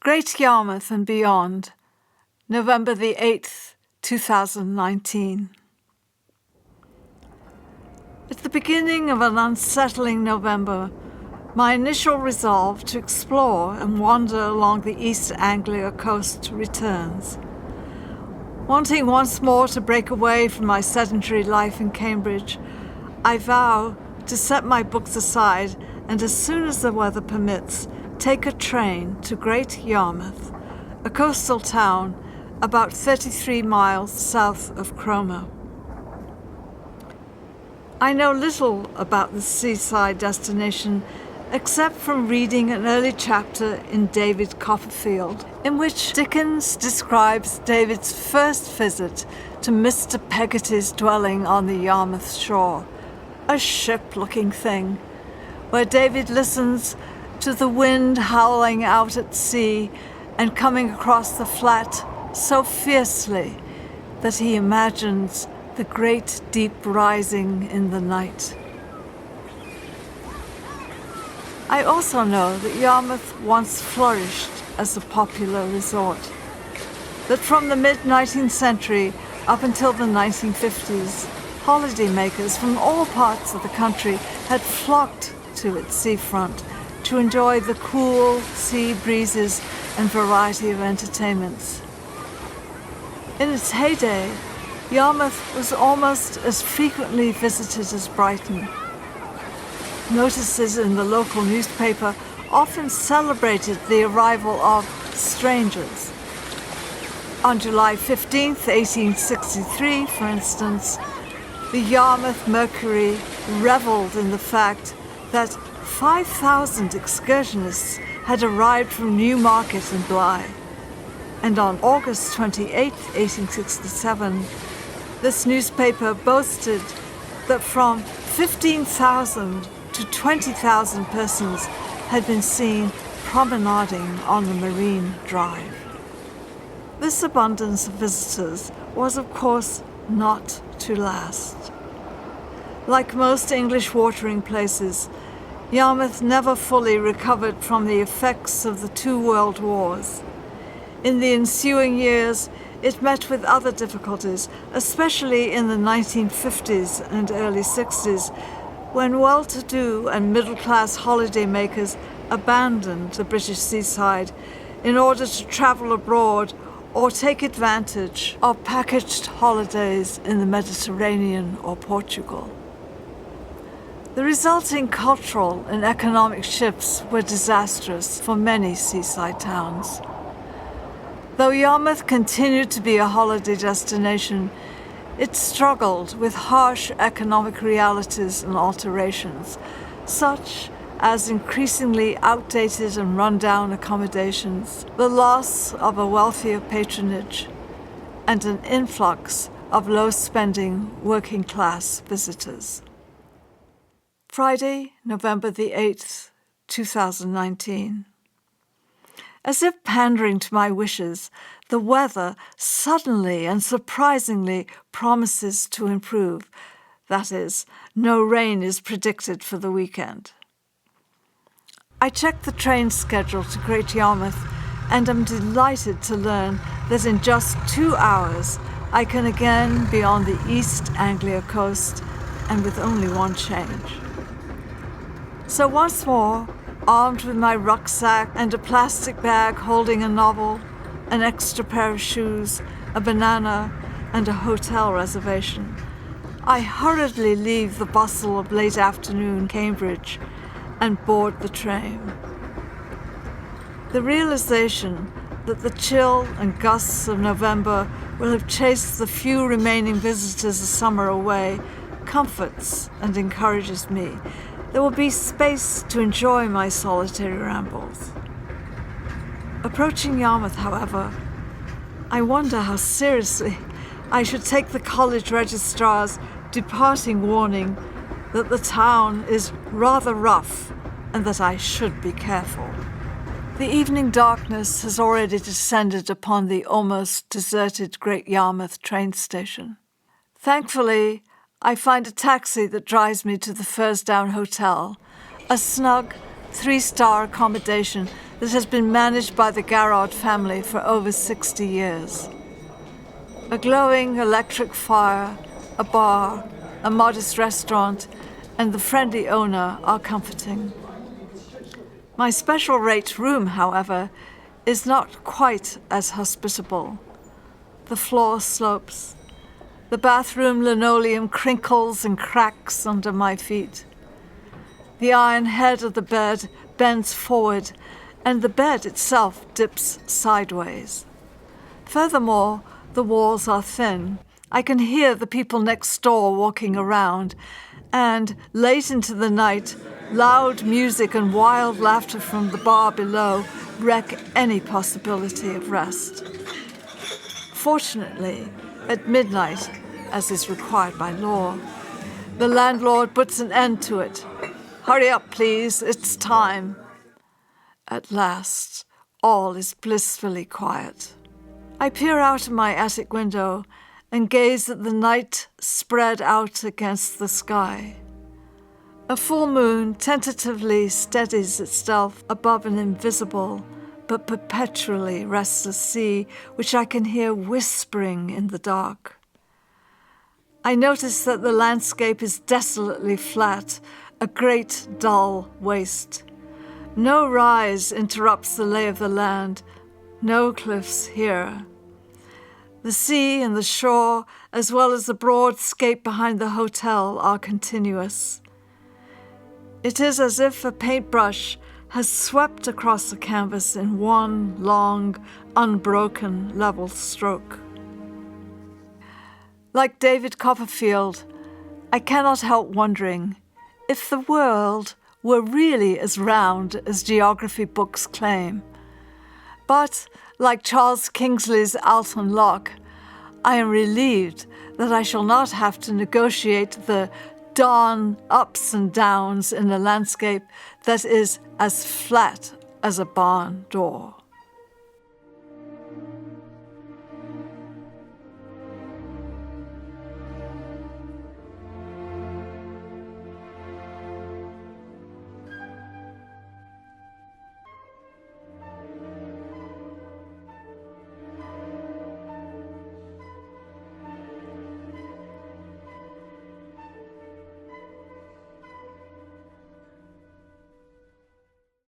Great Yarmouth and Beyond, November the 8th, 2019. At the beginning of an unsettling November, my initial resolve to explore and wander along the East Anglia coast returns. Wanting once more to break away from my sedentary life in Cambridge, I vow to set my books aside and, as soon as the weather permits, take a train to Great Yarmouth, a coastal town about 33 miles south of Cromer. I know little about the seaside destination except from reading an early chapter in David Copperfield, in which Dickens describes David's first visit to Mr. Peggotty's dwelling on the Yarmouth shore, a ship-looking thing, where David listens to the wind howling out at sea and coming across the flat so fiercely that he imagines the great deep rising in the night. I also know that Yarmouth once flourished as a popular resort, that from the mid-19th century up until the 1950s, holidaymakers from all parts of the country had flocked to its seafront to enjoy the cool sea breezes and variety of entertainments. In its heyday, Yarmouth was almost as frequently visited as Brighton. Notices in the local newspaper often celebrated the arrival of strangers. On July 15th, 1863, for instance, the Yarmouth Mercury revelled in the fact that 5,000 excursionists had arrived from Newmarket and Bly. And on August 28, 1867, this newspaper boasted that from 15,000 to 20,000 persons had been seen promenading on the Marine Drive. This abundance of visitors was, of course, not to last. Like most English watering places, Yarmouth never fully recovered from the effects of the two world wars. In the ensuing years, it met with other difficulties, especially in the 1950s and early 60s, when well-to-do and middle-class holidaymakers abandoned the British seaside in order to travel abroad or take advantage of packaged holidays in the Mediterranean or Portugal. The resulting cultural and economic shifts were disastrous for many seaside towns. Though Yarmouth continued to be a holiday destination, it struggled with harsh economic realities and alterations, such as increasingly outdated and run-down accommodations, the loss of a wealthier patronage, and an influx of low-spending working-class visitors. Friday, November the 8th, 2019. As if pandering to my wishes, the weather suddenly and surprisingly promises to improve. That is, no rain is predicted for the weekend. I checked the train schedule to Great Yarmouth and am delighted to learn that in just 2 hours I can again be on the East Anglia coast and with only one change. So once more, armed with my rucksack and a plastic bag holding a novel, an extra pair of shoes, a banana, and a hotel reservation, I hurriedly leave the bustle of late afternoon Cambridge and board the train. The realization that the chill and gusts of November will have chased the few remaining visitors of summer away comforts and encourages me. There will be space to enjoy my solitary rambles. Approaching Yarmouth, however, I wonder how seriously I should take the college registrar's departing warning that the town is rather rough and that I should be careful. The evening darkness has already descended upon the almost deserted Great Yarmouth train station. Thankfully, I find a taxi that drives me to the Fursdown Hotel, a snug 3-star accommodation that has been managed by the Garrard family for over 60 years. A glowing electric fire, a bar, a modest restaurant, and the friendly owner are comforting. My special rate room, however, is not quite as hospitable. The floor slopes. The bathroom linoleum crinkles and cracks under my feet. The iron head of the bed bends forward, and the bed itself dips sideways. Furthermore, the walls are thin. I can hear the people next door walking around, and late into the night, loud music and wild laughter from the bar below wreck any possibility of rest. Fortunately, at midnight, as is required by law, the landlord puts an end to it. "Hurry up, please, it's time." At last, all is blissfully quiet. I peer out of my attic window and gaze at the night spread out against the sky. A full moon tentatively steadies itself above an invisible but perpetually restless sea, which I can hear whispering in the dark. I notice that the landscape is desolately flat, a great dull waste. No rise interrupts the lay of the land, no cliffs here. The sea and the shore, as well as the broad scape behind the hotel, are continuous. It is as if a paintbrush has swept across the canvas in one long, unbroken, level stroke. Like David Copperfield, I cannot help wondering if the world were really as round as geography books claim. But, like Charles Kingsley's Alton Locke, I am relieved that I shall not have to negotiate the dawn ups and downs in a landscape that is as flat as a barn door.